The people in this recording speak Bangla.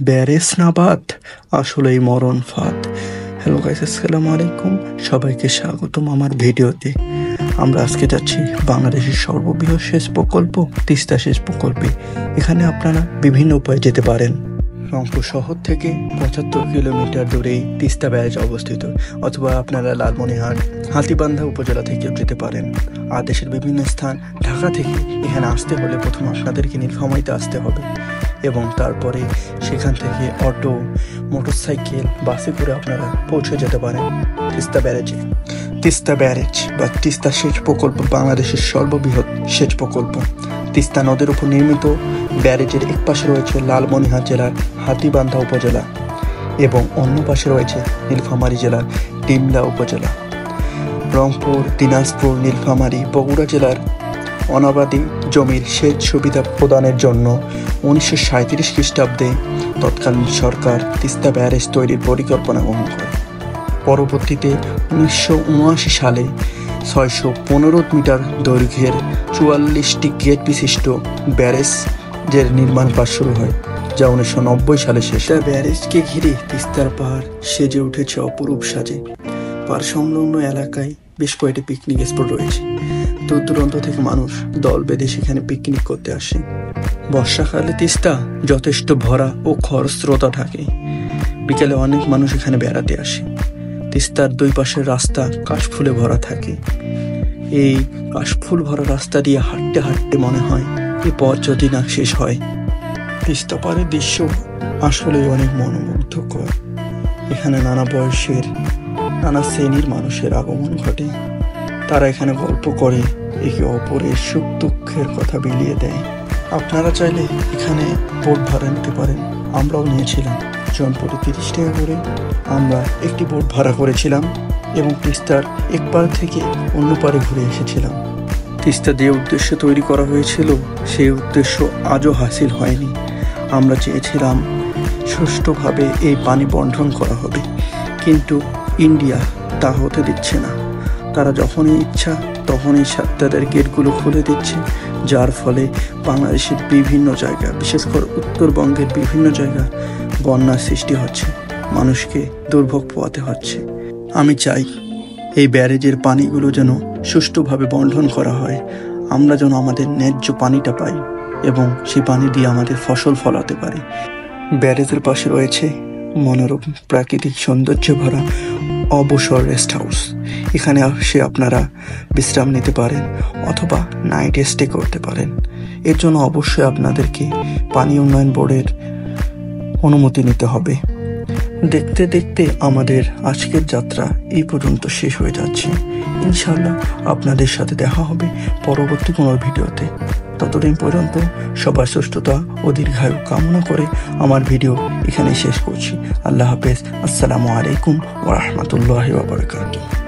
ব্যারেসনাবাদ আসলেই মরণ ফাঁদ। হ্যালো গাইস, আসসালামু আলাইকুম, সবাইকে স্বাগতম আমার ভিডিওতে। আমরা আজকে যাচ্ছি বাংলাদেশের সর্ববৃহৎ সেচ প্রকল্প তিস্তা সেচ প্রকল্পে। এখানে আপনারা বিভিন্ন উপায়ে যেতে পারেন। রংপুর শহর থেকে 75 কিলোমিটার দূরেই তিস্তা ব্যারেজ অবস্থিত, অথবা আপনারা লালমনিরহাট হাতীবান্ধা উপজেলা থেকেও যেতে পারেন। আর দেশের বিভিন্ন স্থান ঢাকা থেকে এখানে আসতে হলে প্রথম আপনাদেরকে নীলফামারীতে আসতে হবে, এবং তারপরে সেখান থেকে অটো, মোটরসাইকেল, বাসে করে আপনারা পৌঁছে যেতে পারেন তিস্তা ব্যারেজে। তিস্তা ব্যারেজ বা তিস্তা সেচ প্রকল্প বাংলাদেশের সর্ববৃহৎ সেচ প্রকল্প। তিস্তা নদের উপর নির্মিত ব্যারেজের এক পাশে রয়েছে লালমনিরহাট জেলার হাতীবান্ধা উপজেলা এবং অন্য পাশে রয়েছে নীলফামারী জেলার ডিমলা উপজেলা। রংপুর, দিনাজপুর, নীলফামারী, বগুড়া জেলার অনাবাদী জমির সেচ সুবিধা প্রদানের জন্য 1937 খ্রিস্টাব্দে তৎকালীন সরকার তিস্তা ব্যারেজ তৈরির পরিকল্পনা গ্রহণ করে। পরবর্তীতে 1979 সালে 615 মিটার দৈর্ঘ্যের 44টি গেট বিশিষ্ট ব্যারেজের নির্মাণ কাজ শুরু হয়, যা 1990 সালে শেষ। ব্যারেজকে ঘিরে তিস্তার পাহাড় সেজে উঠেছে অপরূপ সাজে। পার সংলগ্ন এলাকায় বেশ কয়েকটি পিকনিক স্পট রয়েছে। দূর দূরান্ত থেকে মানুষ দল বেঁধে সেখানে পিকনিক করতে আসে। বর্ষাকালে তিস্তা যথেষ্ট ভরা ও খরস্রোতা থাকে। বিকেলে অনেক মানুষ এখানে বেড়াতে আসে। তিস্তার দুই পাশের রাস্তা কাশফুলে ভরা থাকে। এই কাশফুল ভরা রাস্তা দিয়ে হাঁটতে হাঁটতে মনে হয় এই পথ যদি না শেষ হয়। তিস্তা পাড়ের দৃশ্য আসলেই অনেক মনোমুগ্ধকর। এখানে নানা বয়সের, নানা শ্রেণীর মানুষের আগমন ঘটে। তারা এখানে গল্প করে, একে অপরের সুখ দুঃখের কথা বিলিয়ে দেয়। আপনারা চাইলে এখানে বোট ভাড়া নিতে পারেন। আমরাও নিয়েছিলাম। জনপ্রতি 30 টাকা করে আমরা একটি বোট ভাড়া করেছিলাম এবং তিস্তার এক পার থেকে অন্য পারে ঘুরে এসেছিলাম। তিস্তা যে উদ্দেশ্য তৈরি করা হয়েছিল সেই উদ্দেশ্য আজও হাসিল হয়নি। আমরা চেয়েছিলাম সুষ্ঠুভাবে এই পানি বণ্টন করা হবে, কিন্তু ইন্ডিয়া তা হতে দিচ্ছে না। তারা যখনই ইচ্ছা তখনই তাদের গেটগুলো খুলে দিচ্ছে, যার ফলে বাংলাদেশের বিভিন্ন জায়গা, বিশেষ করে উত্তরবঙ্গের বিভিন্ন জায়গা বন্যার সৃষ্টি হচ্ছে, মানুষকে দুর্ভোগ পোহাতে হচ্ছে। আমি চাই এই ব্যারেজের পানিগুলো যেন সুষ্ঠুভাবে বণ্টন করা হয়, আমরা যেন আমাদের ন্যায্য পানিটা পাই এবং সেই পানি দিয়ে আমাদের ফসল ফলাতে পারি। ব্যারেজের পাশে রয়েছে মনোরম প্রাকৃতিক সৌন্দর্য ভরা অবসর রেস্ট হাউস। এখানে এসে আপনারা বিশ্রাম নিতে পারেন অথবা নাইট স্টে করতে পারেন। এর জন্য অবশ্যই আপনাদেরকে পানি উন্নয়ন বোর্ডের অনুমতি নিতে হবে। দেখতে দেখতে আমাদের আজকের যাত্রা এই পর্যন্ত শেষ হয়ে যাচ্ছে। ইনশাআল্লাহ আপনাদের সাথে দেখা হবে পরবর্তী কোনো ভিডিওতে। ততদিন পর্যন্ত সবার সুস্থতা ও দীর্ঘায়ু কামনা করে আমার ভিডিও এখানে শেষ করছি। আল্লাহ হাফেজ। আসসালামু আলাইকুম ওয়া রাহমাতুল্লাহি ওয়া বারাকাতুহু।